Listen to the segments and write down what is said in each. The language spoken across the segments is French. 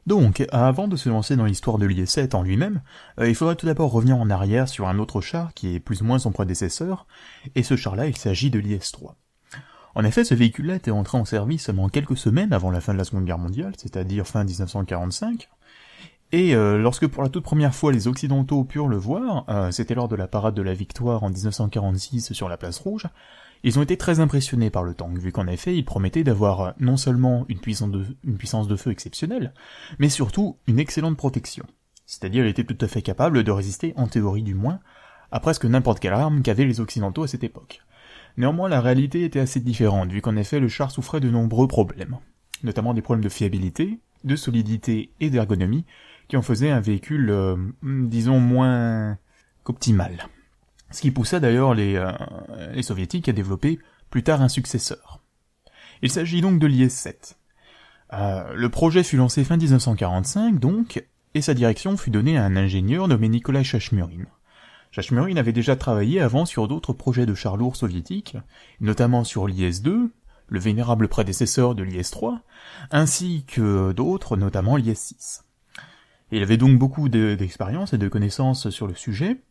Donc, avant de se lancer dans l'histoire de l'IS-7 en lui-même, il faudrait tout d'abord revenir en arrière sur un autre char qui est plus ou moins son prédécesseur, et ce char-là, il s'agit de l'IS-3. En effet, ce véhicule-là était entré en service seulement quelques semaines avant la fin de la Seconde Guerre mondiale, c'est-à-dire fin 1945, et lorsque pour la toute première fois les Occidentaux purent le voir, c'était lors de la parade de la Victoire en 1946 sur la Place Rouge, ils ont été très impressionnés par le tank, vu qu'en effet, il promettait d'avoir non seulement une puissance de feu exceptionnelle, mais surtout une excellente protection. C'est-à-dire, il était tout à fait capable de résister, en théorie du moins, à presque n'importe quelle arme qu'avaient les Occidentaux à cette époque. Néanmoins, la réalité était assez différente, vu qu'en effet, le char souffrait de nombreux problèmes, notamment des problèmes de fiabilité, de solidité et d'ergonomie, qui en faisaient un véhicule, disons, moins qu'optimal. Ce qui poussa d'ailleurs les soviétiques à développer plus tard un successeur. Il s'agit donc de l'IS-7. Le projet fut lancé fin 1945 donc, et sa direction fut donnée à un ingénieur nommé Nikolai Chachmurin. Chachmurin avait déjà travaillé avant sur d'autres projets de chars lourds soviétiques, notamment sur l'IS-2, le vénérable prédécesseur de l'IS-3, ainsi que d'autres, notamment l'IS-6. Il avait donc beaucoup d'expérience et de connaissances sur le sujet,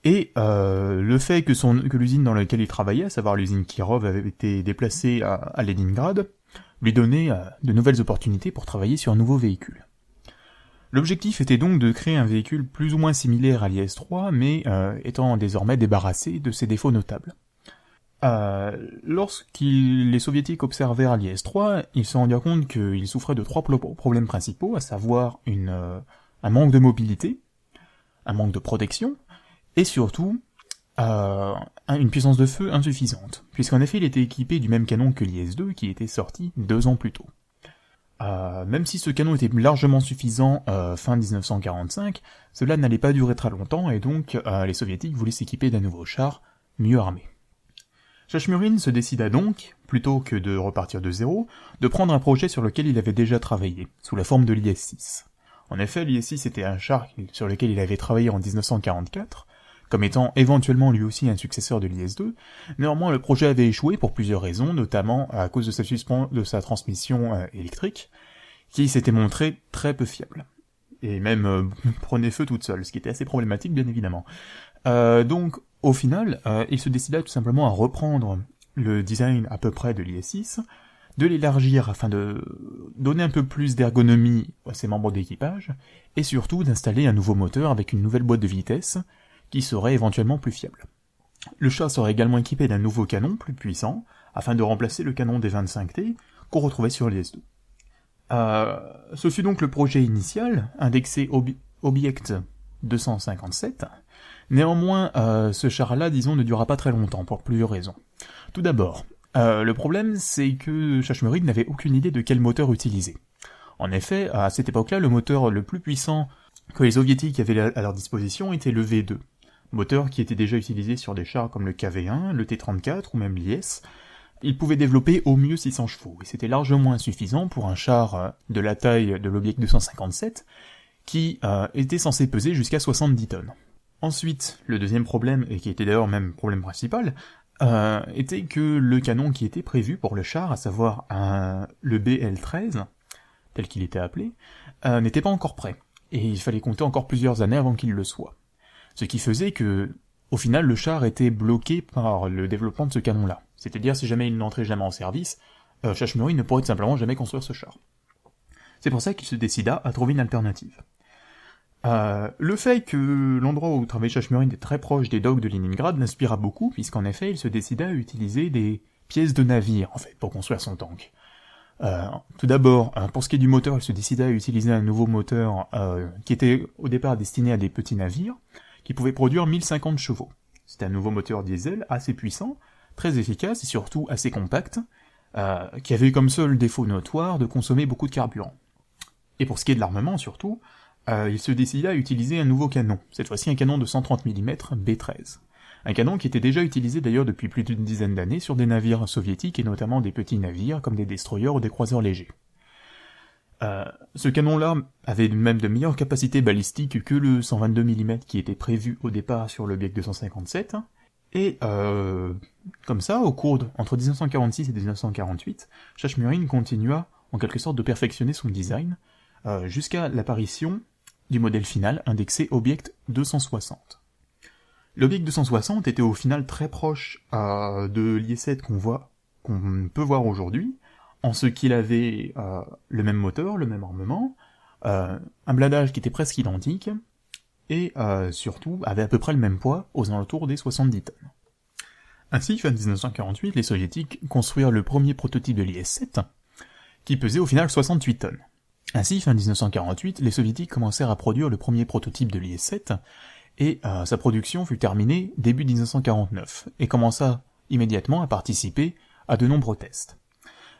et le fait que l'usine dans laquelle il travaillait, à savoir l'usine Kirov, avait été déplacée à Leningrad, lui donnait de nouvelles opportunités pour travailler sur un nouveau véhicule. L'objectif était donc de créer un véhicule plus ou moins similaire à l'IS-3, mais étant désormais débarrassé de ses défauts notables. Les soviétiques observèrent l'IS-3, ils se rendirent compte qu'il souffrait de trois problèmes principaux, à savoir un manque de mobilité, un manque de protection, et surtout, une puissance de feu insuffisante, puisqu'en effet il était équipé du même canon que l'IS-2 qui était sorti 2 ans plus tôt. Même si ce canon était largement suffisant fin 1945, cela n'allait pas durer très longtemps, et donc les soviétiques voulaient s'équiper d'un nouveau char mieux armé. Chachmurin se décida donc, plutôt que de repartir de zéro, de prendre un projet sur lequel il avait déjà travaillé, sous la forme de l'IS-6. En effet, l'IS-6 était un char sur lequel il avait travaillé en 1944, comme étant éventuellement lui aussi un successeur de l'IS-2, néanmoins le projet avait échoué pour plusieurs raisons, notamment à cause de sa transmission électrique, qui s'était montrée très peu fiable, et même prenait feu toute seule, ce qui était assez problématique bien évidemment. Donc au final, il se décida tout simplement à reprendre le design à peu près de l'IS-6, de l'élargir afin de donner un peu plus d'ergonomie à ses membres d'équipage, et surtout d'installer un nouveau moteur avec une nouvelle boîte de vitesse, qui serait éventuellement plus fiable. Le char serait également équipé d'un nouveau canon plus puissant, afin de remplacer le canon des 25T qu'on retrouvait sur l'IS-2. Ce fut donc le projet initial, indexé Object 257. Néanmoins, ce char-là, disons, ne durera pas très longtemps, pour plusieurs raisons. Tout d'abord, le problème, c'est que Chachmurin n'avait aucune idée de quel moteur utiliser. En effet, à cette époque-là, le moteur le plus puissant que les soviétiques avaient à leur disposition était le V2, moteur qui était déjà utilisé sur des chars comme le KV-1, le T-34 ou même l'IS. Il pouvait développer au mieux 600 chevaux, et c'était largement insuffisant pour un char de la taille de l'Object 257, qui était censé peser jusqu'à 70 tonnes. Ensuite, le deuxième problème, et qui était d'ailleurs même problème principal, était que le canon qui était prévu pour le char, à savoir le BL-13, tel qu'il était appelé, n'était pas encore prêt, et il fallait compter encore plusieurs années avant qu'il le soit. Ce qui faisait que, au final, le char était bloqué par le développement de ce canon-là. C'est-à-dire, si jamais il n'entrait jamais en service, Chachmurin ne pourrait tout simplement jamais construire ce char. C'est pour ça qu'il se décida à trouver une alternative. Le fait que l'endroit où travaillait Chachmurin était très proche des docks de Leningrad l'inspira beaucoup, puisqu'en effet, il se décida à utiliser des pièces de navire, en fait, pour construire son tank. Tout d'abord, pour ce qui est du moteur, il se décida à utiliser un nouveau moteur qui était au départ destiné à des petits navires, qui pouvait produire 1050 chevaux. C'était un nouveau moteur diesel assez puissant, très efficace et surtout assez compact, qui avait comme seul défaut notoire de consommer beaucoup de carburant. Et pour ce qui est de l'armement surtout, il se décida à utiliser un nouveau canon, cette fois-ci un canon de 130 mm B13. Un canon qui était déjà utilisé d'ailleurs depuis plus d'une dizaine d'années sur des navires soviétiques et notamment des petits navires comme des destroyers ou des croiseurs légers. Ce canon-là avait même de meilleures capacités balistiques que le 122 mm qui était prévu au départ sur l'Object 257, Et comme ça, entre 1946 et 1948, Shashmurin continua en quelque sorte de perfectionner son design, jusqu'à l'apparition du modèle final indexé Object 260. L'Object 260 était au final très proche de l'IS-7 qu'on peut voir aujourd'hui, en ce qu'il avait le même moteur, le même armement, un blindage qui était presque identique, et surtout avait à peu près le même poids, aux alentours des 70 tonnes. Ainsi, fin 1948, les soviétiques construirent le premier prototype de l'IS-7, qui pesait au final 68 tonnes. Ainsi, fin 1948, les soviétiques commencèrent à produire le premier prototype de l'IS-7, et sa production fut terminée début 1949, et commença immédiatement à participer à de nombreux tests.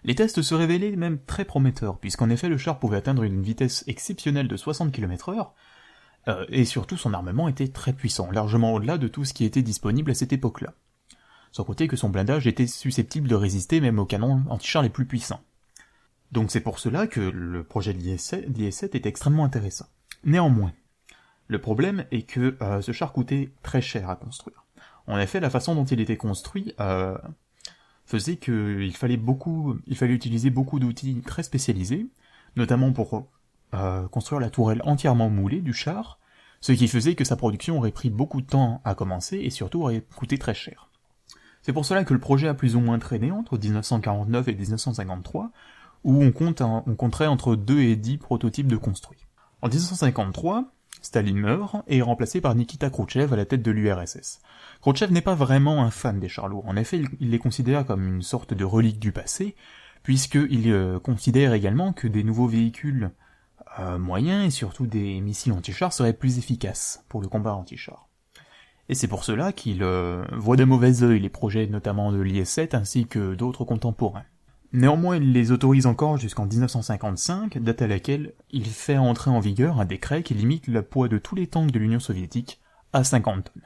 Les tests se révélaient même très prometteurs, puisqu'en effet le char pouvait atteindre une vitesse exceptionnelle de 60 km/h, et surtout son armement était très puissant, largement au-delà de tout ce qui était disponible à cette époque-là. Sans compter que son blindage était susceptible de résister même aux canons anti-chars les plus puissants. Donc c'est pour cela que le projet de l'IS-7 est extrêmement intéressant. Néanmoins, le problème est que ce char coûtait très cher à construire. En effet, la façon dont il était construit faisait qu'il fallait utiliser beaucoup d'outils très spécialisés, notamment pour construire la tourelle entièrement moulée du char, ce qui faisait que sa production aurait pris beaucoup de temps à commencer et surtout aurait coûté très cher. C'est pour cela que le projet a plus ou moins traîné entre 1949 et 1953, où on compterait entre 2 et 10 prototypes de construits. En 1953, Staline meurt et est remplacé par Nikita Khrouchtchev à la tête de l'URSS. Khrouchtchev n'est pas vraiment un fan des chars lourds. En effet, il les considère comme une sorte de relique du passé, puisqu'il considère également que des nouveaux véhicules moyens et surtout des missiles anti-chars seraient plus efficaces pour le combat anti-chars. Et c'est pour cela qu'il voit d'un mauvais œil les projets notamment de l'IS-7 ainsi que d'autres contemporains. Néanmoins, il les autorise encore jusqu'en 1955, date à laquelle il fait entrer en vigueur un décret qui limite le poids de tous les tanks de l'Union soviétique à 50 tonnes.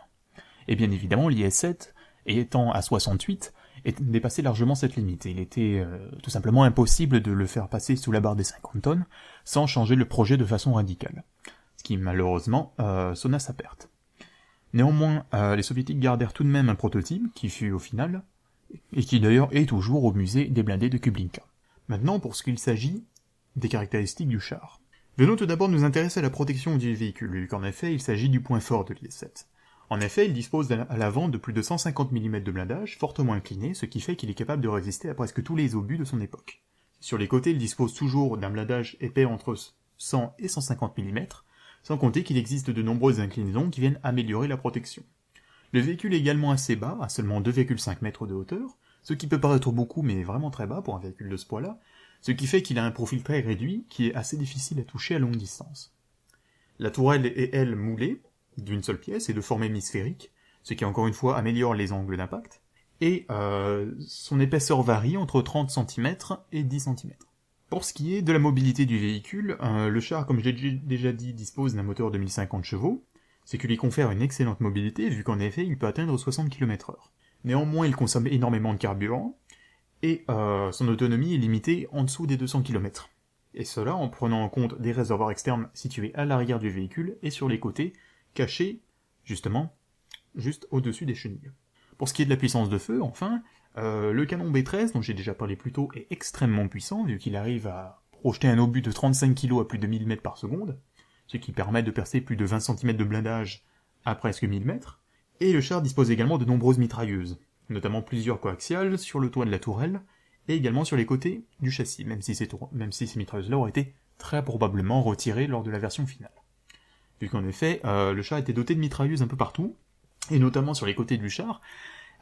Et bien évidemment, l'IS-7, étant à 68, dépassait largement cette limite, et il était tout simplement impossible de le faire passer sous la barre des 50 tonnes sans changer le projet de façon radicale, ce qui malheureusement sonna sa perte. Néanmoins, les soviétiques gardèrent tout de même un prototype, qui fut au final, et qui d'ailleurs est toujours au musée des blindés de Kublinka. Maintenant, pour ce qu'il s'agit des caractéristiques du char. Venons tout d'abord nous intéresser à la protection du véhicule, vu qu'en effet il s'agit du point fort de l'IS-7. En effet, il dispose à l'avant de plus de 150 mm de blindage, fortement incliné, ce qui fait qu'il est capable de résister à presque tous les obus de son époque. Sur les côtés, il dispose toujours d'un blindage épais entre 100 et 150 mm, sans compter qu'il existe de nombreuses inclinaisons qui viennent améliorer la protection. Le véhicule est également assez bas, à seulement 2,5 mètres de hauteur, ce qui peut paraître beaucoup mais vraiment très bas pour un véhicule de ce poids-là, ce qui fait qu'il a un profil très réduit qui est assez difficile à toucher à longue distance. La tourelle est elle moulée, d'une seule pièce et de forme hémisphérique, ce qui encore une fois améliore les angles d'impact, et son épaisseur varie entre 30 cm et 10 cm. Pour ce qui est de la mobilité du véhicule, le char, comme j'ai déjà dit, dispose d'un moteur de 1050 chevaux, ce qui lui confère une excellente mobilité, vu qu'en effet il peut atteindre 60 km/h. Néanmoins, il consomme énormément de carburant, et son autonomie est limitée en dessous des 200 km. Et cela en prenant en compte des réservoirs externes situés à l'arrière du véhicule et sur les côtés, cachés, justement, juste au-dessus des chenilles. Pour ce qui est de la puissance de feu, enfin, le canon B13, dont j'ai déjà parlé plus tôt, est extrêmement puissant, vu qu'il arrive à projeter un obus de 35 kg à plus de 1000 mètres par seconde, ce qui permet de percer plus de 20 cm de blindage à presque 1000 mètres, et le char dispose également de nombreuses mitrailleuses, notamment plusieurs coaxiales sur le toit de la tourelle, et également sur les côtés du châssis, même si ces mitrailleuses-là auraient été très probablement retirées lors de la version finale. Vu qu'en effet, le char était doté de mitrailleuses un peu partout, et notamment sur les côtés du char,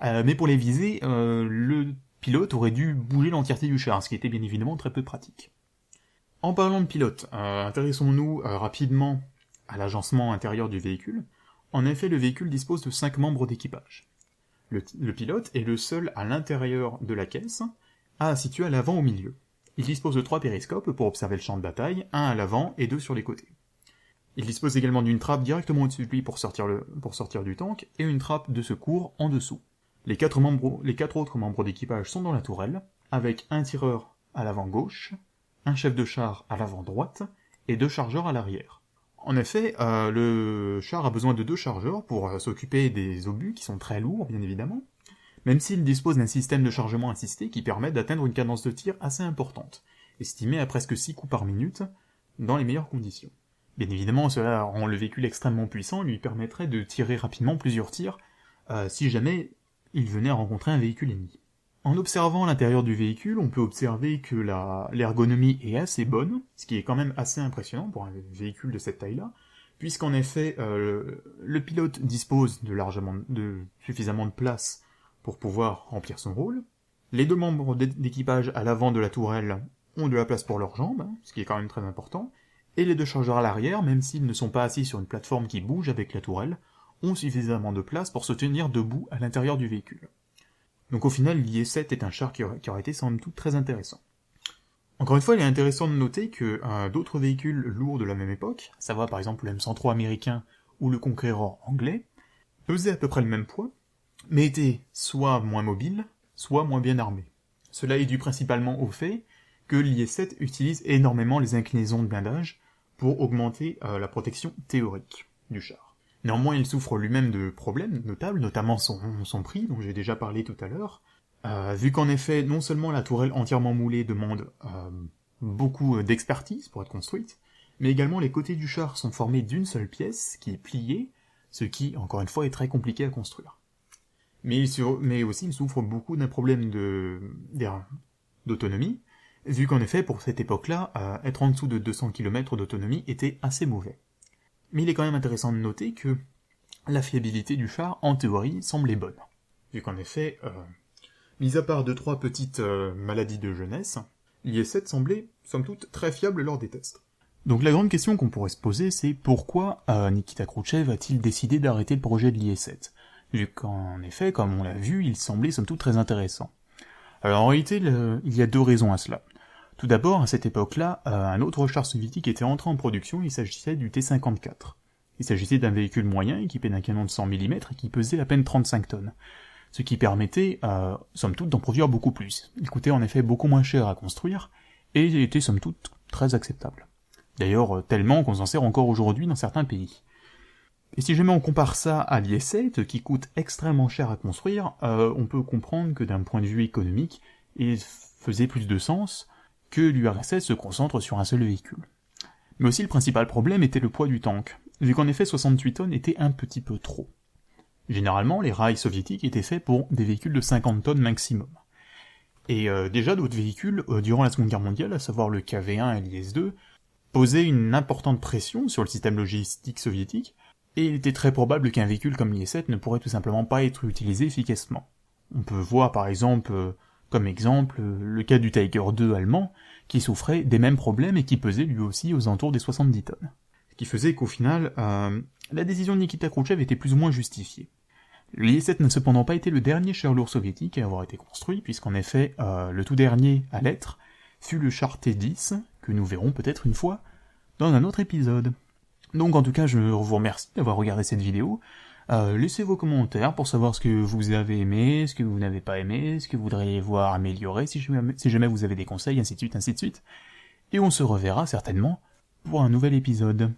mais pour les viser, le pilote aurait dû bouger l'entièreté du char, ce qui était bien évidemment très peu pratique. En parlant de pilote, intéressons-nous rapidement à l'agencement intérieur du véhicule. En effet, le véhicule dispose de 5 membres d'équipage. Le pilote est le seul à l'intérieur de la caisse, à situer à l'avant au milieu. Il dispose de 3 périscopes pour observer le champ de bataille, un à l'avant et 2 sur les côtés. Il dispose également d'une trappe directement au-dessus de lui pour sortir du tank, et une trappe de secours en dessous. Les 4 autres membres d'équipage sont dans la tourelle, avec un tireur à l'avant gauche, un chef de char à l'avant droite, et 2 chargeurs à l'arrière. En effet, le char a besoin de 2 chargeurs pour s'occuper des obus qui sont très lourds, bien évidemment, même s'il dispose d'un système de chargement assisté qui permet d'atteindre une cadence de tir assez importante, estimée à presque 6 coups par minute, dans les meilleures conditions. Bien évidemment, cela rend le véhicule extrêmement puissant, lui permettrait de tirer rapidement plusieurs tirs, si jamais il venait à rencontrer un véhicule ennemi. En observant l'intérieur du véhicule, on peut observer que l'ergonomie est assez bonne, ce qui est quand même assez impressionnant pour un véhicule de cette taille-là, puisqu'en effet, le pilote dispose de suffisamment de place pour pouvoir remplir son rôle. Les 2 membres d'équipage à l'avant de la tourelle ont de la place pour leurs jambes, ce qui est quand même très important, et les 2 chargeurs à l'arrière, même s'ils ne sont pas assis sur une plateforme qui bouge avec la tourelle, ont suffisamment de place pour se tenir debout à l'intérieur du véhicule. Donc au final, l'IS-7 est un char qui aurait été sans doute très intéressant. Encore une fois, il est intéressant de noter que d'autres véhicules lourds de la même époque, à savoir par exemple le M103 américain ou le Conqueror anglais, pesaient à peu près le même poids, mais étaient soit moins mobiles, soit moins bien armés. Cela est dû principalement au fait que l'IS-7 utilise énormément les inclinaisons de blindage pour augmenter la protection théorique du char. Néanmoins, il souffre lui-même de problèmes notables, notamment son prix, dont j'ai déjà parlé tout à l'heure, vu qu'en effet, non seulement la tourelle entièrement moulée demande beaucoup d'expertise pour être construite, mais également les côtés du char sont formés d'une seule pièce, qui est pliée, ce qui, encore une fois, est très compliqué à construire. Mais aussi, il souffre beaucoup d'un problème d'autonomie, vu qu'en effet, pour cette époque-là, être en dessous de 200 km d'autonomie était assez mauvais. Mais il est quand même intéressant de noter que la fiabilité du char, en théorie, semblait bonne. Vu qu'en effet, mis à part 2-3 petites maladies de jeunesse, l'IS-7 semblait, somme toute, très fiable lors des tests. Donc la grande question qu'on pourrait se poser, c'est pourquoi Nikita Khrouchtchev a-t-il décidé d'arrêter le projet de l'IS-7 vu qu'en effet, comme on l'a vu, il semblait somme toute très intéressant. Alors en réalité, il y a 2 raisons à cela. Tout d'abord, à cette époque-là, un autre char soviétique était entré en production, il s'agissait du T-54. Il s'agissait d'un véhicule moyen équipé d'un canon de 100 mm et qui pesait à peine 35 tonnes, ce qui permettait, somme toute, d'en produire beaucoup plus. Il coûtait en effet beaucoup moins cher à construire, et il était somme toute très acceptable. D'ailleurs, tellement qu'on s'en sert encore aujourd'hui dans certains pays. Et si jamais on compare ça à l'IS-7, qui coûte extrêmement cher à construire, on peut comprendre que d'un point de vue économique, il faisait plus de sens que l'URSS se concentre sur un seul véhicule. Mais aussi le principal problème était le poids du tank, vu qu'en effet 68 tonnes était un petit peu trop. Généralement, les rails soviétiques étaient faits pour des véhicules de 50 tonnes maximum. Et déjà d'autres véhicules, durant la Seconde Guerre mondiale, à savoir le KV-1 et l'IS-2, posaient une importante pression sur le système logistique soviétique, et il était très probable qu'un véhicule comme l'IS-7 ne pourrait tout simplement pas être utilisé efficacement. On peut voir par exemple, comme exemple, le cas du Tiger II allemand, qui souffrait des mêmes problèmes et qui pesait lui aussi aux alentours des 70 tonnes. Ce qui faisait qu'au final, la décision de Nikita Khrouchtchev était plus ou moins justifiée. L'IS-7 n'a cependant pas été le dernier char lourd soviétique à avoir été construit, puisqu'en effet, le tout dernier à l'être fut le char T-10, que nous verrons peut-être une fois dans un autre épisode. Donc en tout cas, je vous remercie d'avoir regardé cette vidéo. Laissez vos commentaires pour savoir ce que vous avez aimé, ce que vous n'avez pas aimé, ce que vous voudriez voir améliorer, si jamais vous avez des conseils, ainsi de suite, ainsi de suite. Et on se reverra certainement pour un nouvel épisode.